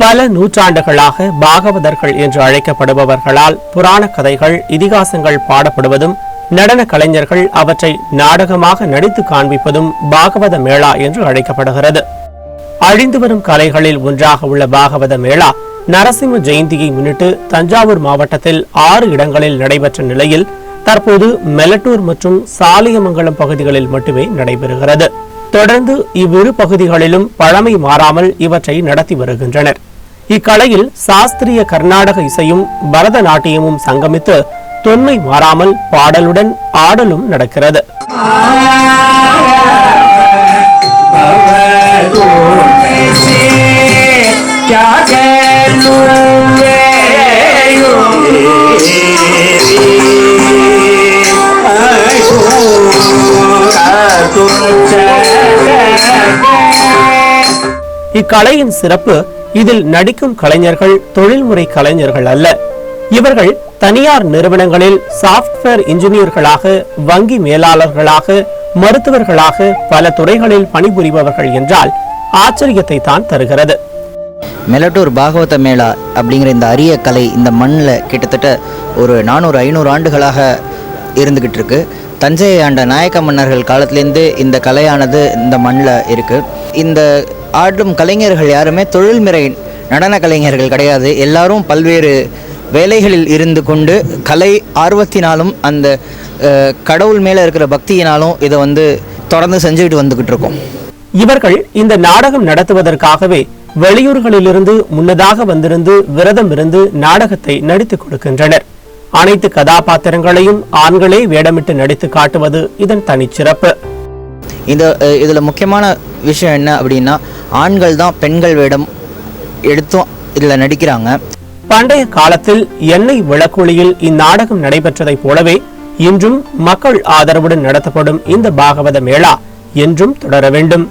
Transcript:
பல நூற்றாண்டுகளாக பாகவதர்கள் என்று அழைக்கப்படுபவர்களால் புராண கதைகள் இதிகாசங்கள் பாடப்படுவதும் நடன கலைஞர்கள் அவற்றை நாடகமாக நடித்து காண்பிப்பதும் பாகவத மேளா என்று அழைக்கப்படுகிறது. அழிந்து வரும் கலைகளில் ஒன்றாக உள்ள பாகவத மேளா நரசிம்ம ஜெயந்தியை முன்னிட்டு தஞ்சாவூர் மாவட்டத்தில் 6 இடங்களில் நடைபெற்ற நிலையில் தற்போது மெலட்டூர் மற்றும் சாலியமங்கலம் பகுதிகளில் மட்டுமே நடைபெறுகிறது. தொடர்ந்து இவ்விரு பகுதிகளிலும் பழமை மாறாமல் இவற்றை நடத்தி வருகின்றனர். இக்கலையில் சாஸ்திரிய கர்நாடக இசையும் பரதநாட்டியமும் சங்கமித்து தொன்மை மாறாமல் பாடலுடன் ஆடலும் நடக்கிறது. இக்கலையின் சிறப்பு இதில் நடிக்கும் கலைஞர்கள் தொழில்முறை கலைஞர்கள் அல்ல. இவர்கள் தனியார் நிறுவனங்களில் சாப்ட்வேர் இன்ஜினியர்களாக, வங்கி மேலாளர்களாக, மருத்துவர்களாக பல துறைகளில் பணிபுரிபவர்கள் என்றால் ஆச்சரியத்தை தான் தருகிறது. மெலட்டூர் பாகவத மேளா அப்படிங்கிற இந்த அரிய கலை இந்த மண்ணில் கிட்டத்தட்ட ஒரு 400-500 ஆண்டுகளாக இருந்துகிட்டு இருக்கு. தஞ்சையை ஆண்ட நாயக்க மன்னர்கள் காலத்திலேருந்து இந்த கலையானது இந்த மண்ணில் இருக்குது. இந்த ஆடும் கலைஞர்கள் யாருமே தொழில்முறை நடன கலைஞர்கள் கிடையாது. எல்லாரும் பல்வேறு வேலைகளில் இருந்து கொண்டு கலை ஆர்வத்தினாலும் அந்த கடவுள் மேலே இருக்கிற பக்தியினாலும் இதை தொடர்ந்து செஞ்சுக்கிட்டு வந்துக்கிட்டு இருக்கோம். இவர்கள் இந்த நாடகம் நடத்துவதற்காகவே வெளியூர்களிலிருந்து முன்னதாக வந்திருந்து விரதம் இருந்து நாடகத்தை நடித்து கொடுக்கின்றனர். அனைத்து கதாபாத்திரங்களையும் ஆண்களே வேடமிட்டு நடித்து காட்டுவது இதன் தனிச்சிறப்பு. இதில் முக்கியமான விஷயம் என்ன அப்படின்னா, ஆண்கள் தான் பெண்கள் வேடம் எடுத்தும் இதில் நடிக்கிறாங்க. பண்டைய காலத்தில் எண்ணெய் விளக்குளியில் இந்நாடகம் நடைபெற்றதைப் போலவே இன்றும் மக்கள் ஆதரவுடன் நடத்தப்படும் இந்த பாகவத மேளா என்றும் தொடர வேண்டும்.